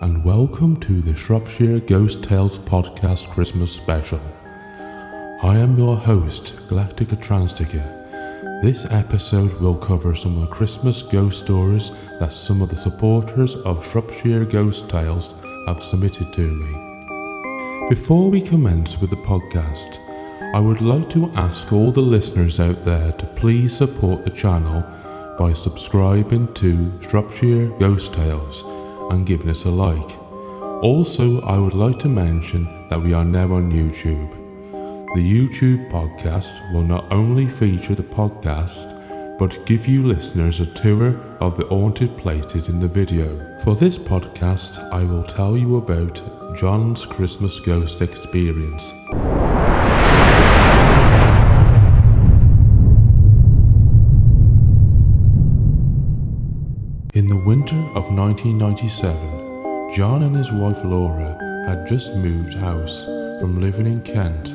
and welcome to the Shropshire Ghost Tales Podcast Christmas Special. I am your host, Galactica Transtica. This episode will cover some of the Christmas ghost stories that some of the supporters of Shropshire Ghost Tales have submitted to me. Before we commence with the podcast, I would like to ask all the listeners out there to please support the channel by subscribing to Shropshire Ghost Tales and giving us a like. Also, I would like to mention that we are now on YouTube. The YouTube podcast will not only feature the podcast, but give you listeners a tour of the haunted places in the video. For this podcast, I will tell you about John's Christmas ghost experience. In the winter of 1997, John and his wife Laura had just moved house from living in Kent,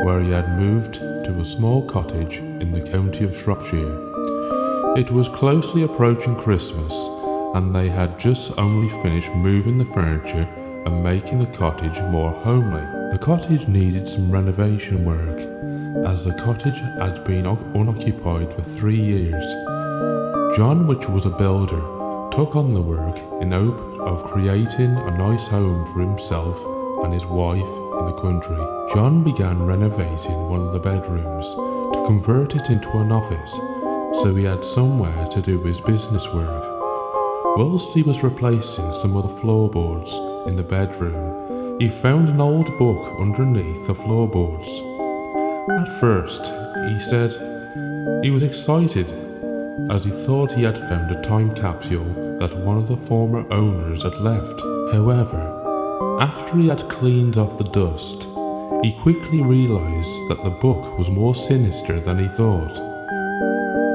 where he had moved to a small cottage in the county of Shropshire. It was closely approaching Christmas, and they had just only finished moving the furniture and making the cottage more homely. The cottage needed some renovation work, as the cottage had been unoccupied for 3 years. John, which was a builder, took on the work in hope of creating a nice home for himself and his wife in the country. John began renovating one of the bedrooms to convert it into an office, so he had somewhere to do his business work. Whilst he was replacing some of the floorboards in the bedroom, he found an old book underneath the floorboards. At first, he said he was excited, as he thought he had found a time capsule that one of the former owners had left. However, after he had cleaned off the dust, he quickly realised that the book was more sinister than he thought.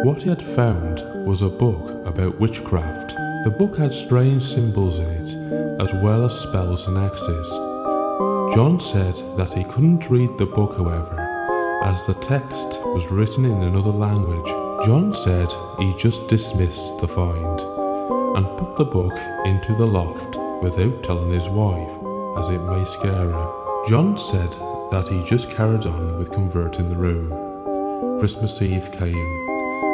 What he had found was a book about witchcraft. The book had strange symbols in it, as well as spells and hexes. John said that he couldn't read the book, however, as the text was written in another language. John said he just dismissed the find and put the book into the loft without telling his wife, as it may scare her. John said that he just carried on with converting the room. Christmas Eve came,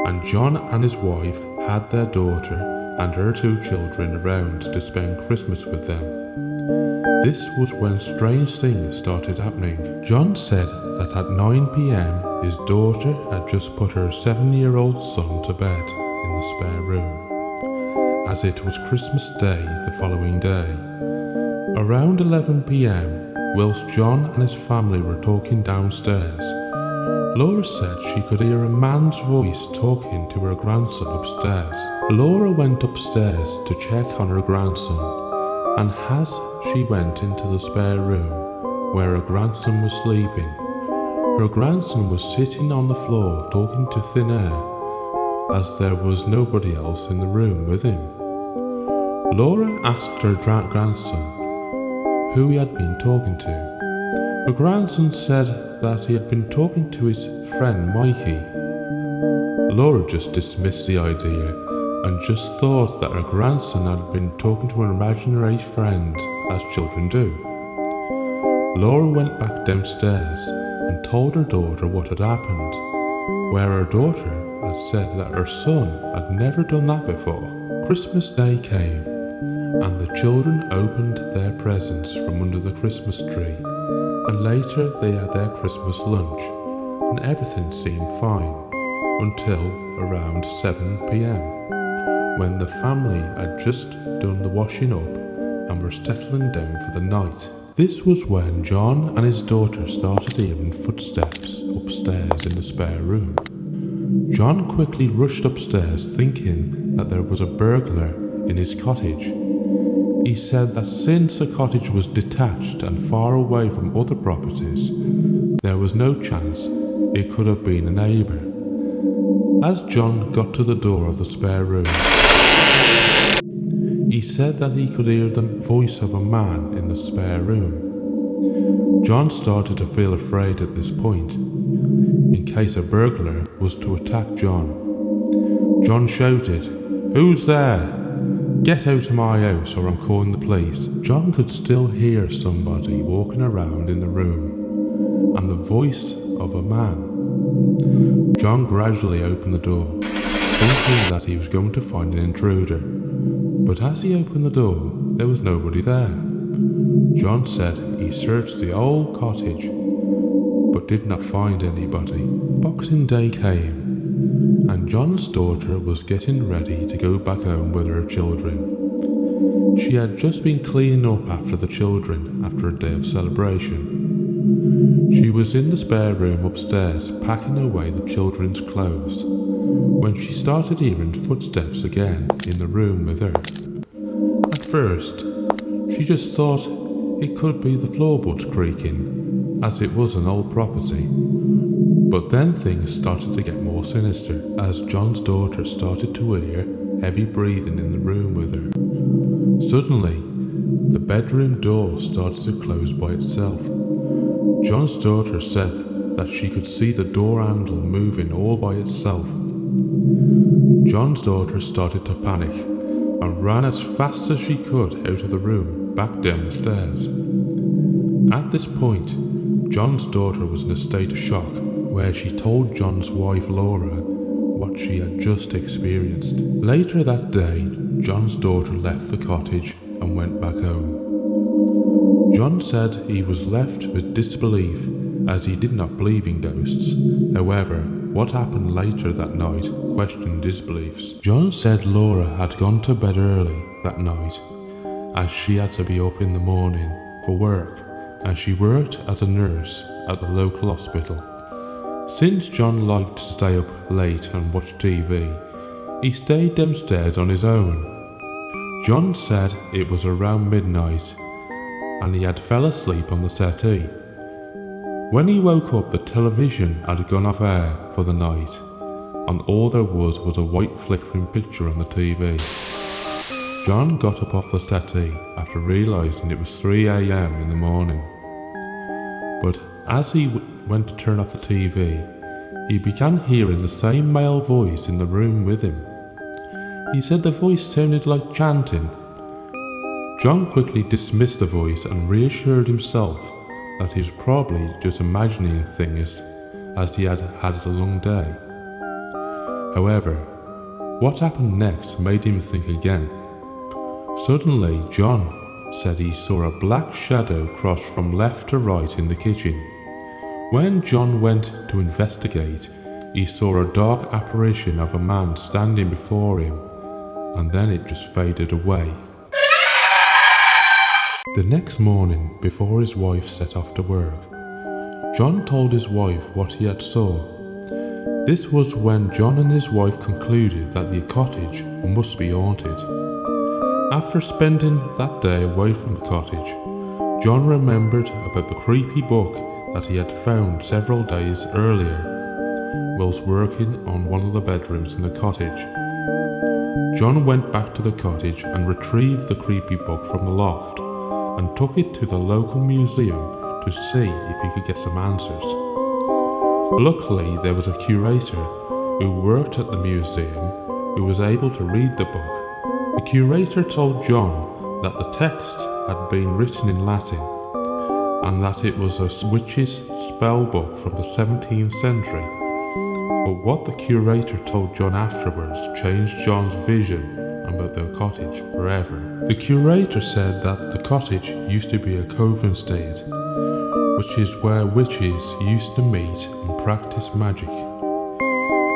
and John and his wife had their daughter and her 2 children around to spend Christmas with them. This was when strange things started happening. John said that at 9 p.m. his daughter had just put her 7-year-old son to bed in the spare room, as it was Christmas Day the following day. Around 11 p.m, whilst John and his family were talking downstairs, Laura said she could hear a man's voice talking to her grandson upstairs. Laura went upstairs to check on her grandson, and as she went into the spare room where her grandson was sleeping, her grandson was sitting on the floor talking to thin air, as there was nobody else in the room with him. Laura asked her grandson who he had been talking to. Her grandson said that he had been talking to his friend Mikey. Laura just dismissed the idea and just thought that her grandson had been talking to an imaginary friend, as children do. Laura went back downstairs and told her daughter what had happened, where her daughter had said that her son had never done that before. Christmas Day came, and the children opened their presents from under the Christmas tree, and later they had their Christmas lunch, and everything seemed fine until around 7 p.m, when the family had just done the washing up and were settling down for the night. This was when John and his daughter started hearing footsteps upstairs in the spare room. John quickly rushed upstairs thinking that there was a burglar in his cottage. He said that since the cottage was detached and far away from other properties, there was no chance it could have been a neighbour. As John got to the door of the spare room, he said that he could hear the voice of a man in the spare room. John started to feel afraid at this point, in case a burglar was to attack John. John shouted, "Who's there?" "Get out of my house or I'm calling the police." John could still hear somebody walking around in the room, and the voice of a man. John gradually opened the door, thinking that he was going to find an intruder. But as he opened the door, there was nobody there. John said he searched the whole cottage, but did not find anybody. Boxing Day came, and John's daughter was getting ready to go back home with her children. She had just been cleaning up after the children after a day of celebration. She was in the spare room upstairs packing away the children's clothes when she started hearing footsteps again in the room with her. At first, she just thought it could be the floorboards creaking, as it was an old property. But then things started to get more sinister as John's daughter started to hear heavy breathing in the room with her. Suddenly, the bedroom door started to close by itself. John's daughter said that she could see the door handle moving all by itself. John's daughter started to panic and ran as fast as she could out of the room back down the stairs. At this point, John's daughter was in a state of shock where she told John's wife Laura what she had just experienced. Later that day, John's daughter left the cottage and went back home. John said he was left with disbelief as he did not believe in ghosts. However, what happened later that night questioned his beliefs. John said Laura had gone to bed early that night as she had to be up in the morning for work, and she worked as a nurse at the local hospital. Since John liked to stay up late and watch TV, he stayed downstairs on his own. John said it was around midnight and he had fell asleep on the settee. When he woke up, the television had gone off air for the night, and all there was a white flickering picture on the TV. John got up off the settee after realising it was 3 a.m. in the morning. But as he went to turn off the TV, he began hearing the same male voice in the room with him. He said the voice sounded like chanting. John quickly dismissed the voice and reassured himself that he was probably just imagining things as he had had a long day. However, what happened next made him think again. Suddenly, John said he saw a black shadow cross from left to right in the kitchen. When John went to investigate, he saw a dark apparition of a man standing before him, and then it just faded away. The next morning, before his wife set off to work, John told his wife what he had saw. This was when John and his wife concluded that the cottage must be haunted. After spending that day away from the cottage, John remembered about the creepy book that he had found several days earlier whilst working on one of the bedrooms in the cottage. John went back to the cottage and retrieved the creepy book from the loft and took it to the local museum to see if he could get some answers. Luckily, there was a curator who worked at the museum who was able to read the book. The curator told John that the text had been written in Latin and that it was a witch's spell book from the 17th century. But what the curator told John afterwards changed John's vision about the cottage forever. The curator said that the cottage used to be a coven state, which is where witches used to meet and practice magic.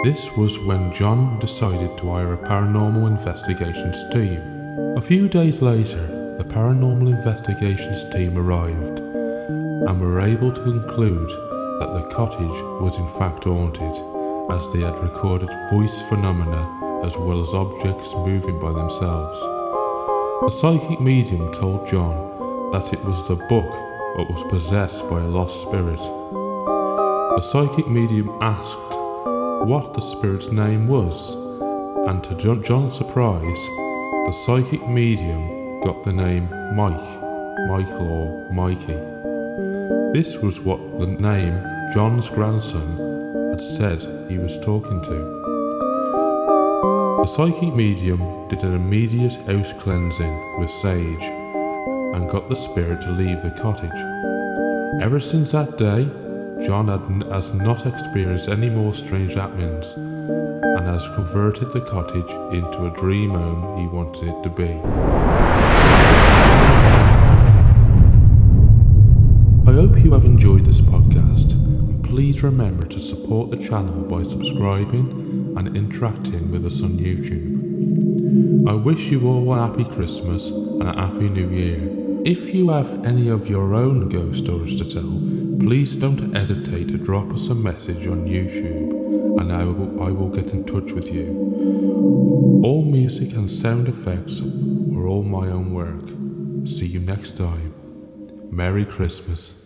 This was when John decided to hire a paranormal investigations team. A few days later, the paranormal investigations team arrived and were able to conclude that the cottage was in fact haunted, as they had recorded voice phenomena as well as objects moving by themselves. The psychic medium told John that it was the book that was possessed by a lost spirit. The psychic medium asked what the spirit's name was, and to John's surprise, the psychic medium got the name Michael or Mikey. This was what the name John's grandson had said he was talking to. The psychic medium did an immediate house cleansing with sage and got the spirit to leave the cottage. Ever since that day, John has not experienced any more strange happenings and has converted the cottage into a dream home he wanted it to be. I hope you have enjoyed this podcast, and please remember to support the channel by subscribing and interacting with us on YouTube. I wish you all a happy Christmas and a happy New Year. If you have any of your own ghost stories to tell, please don't hesitate to drop us a message on YouTube and I will get in touch with you. All music and sound effects are all my own work. See you next time. Merry Christmas.